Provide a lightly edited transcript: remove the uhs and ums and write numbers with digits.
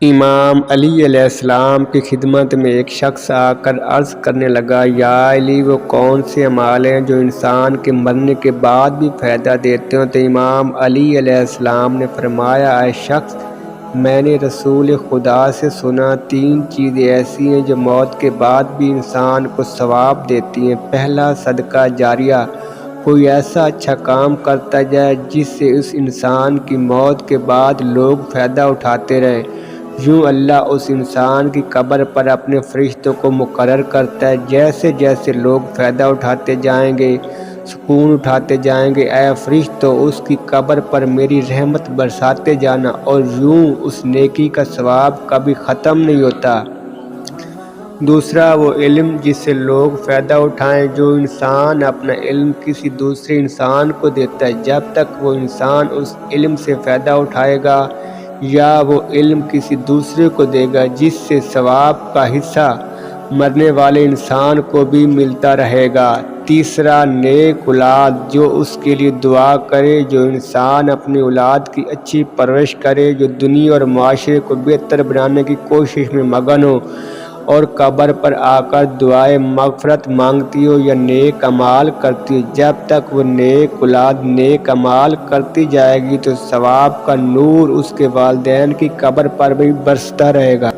امام علی علیہ السلام کی خدمت میں ایک شخص آ کر عرض کرنے لگا، یا علی، وہ کون سے اعمال ہیں جو انسان کے مرنے کے بعد بھی فائدہ دیتے ہیں؟ تو امام علی علیہ السلام نے فرمایا، اے شخص، میں نے رسول خدا سے سنا، 3 چیزیں ایسی ہیں جو موت کے بعد بھی انسان کو ثواب دیتی ہیں۔ پہلا، صدقہ جاریہ، کوئی ایسا اچھا کام کرتا جائے جس سے اس انسان کی موت کے بعد لوگ فائدہ اٹھاتے رہیں۔ یوں اللہ اس انسان کی قبر پر اپنے فرشتوں کو مقرر کرتا ہے، جیسے جیسے لوگ فائدہ اٹھاتے جائیں گے، سکون اٹھاتے جائیں گے، اے فرشتوں، اس کی قبر پر میری رحمت برساتے جانا، اور یوں اس نیکی کا ثواب کبھی ختم نہیں ہوتا۔ دوسرا، وہ علم جس سے لوگ فائدہ اٹھائیں۔ جو انسان اپنا علم کسی دوسرے انسان کو دیتا ہے، جب تک وہ انسان اس علم سے فائدہ اٹھائے گا یا وہ علم کسی دوسرے کو دے گا، جس سے ثواب کا حصہ مرنے والے انسان کو بھی ملتا رہے گا۔ تیسرا، نیک اولاد جو اس کے لیے دعا کرے۔ جو انسان اپنی اولاد کی اچھی پرورش کرے، جو دنیا اور معاشرے کو بہتر بنانے کی کوشش میں مگن ہو اور قبر پر آ کر دعائے مغفرت مانگتی ہو یا نیک اعمال کرتی ہو، جب تک وہ نیک اولاد نیک اعمال کرتی جائے گی تو ثواب کا نور اس کے والدین کی قبر پر بھی برستا رہے گا۔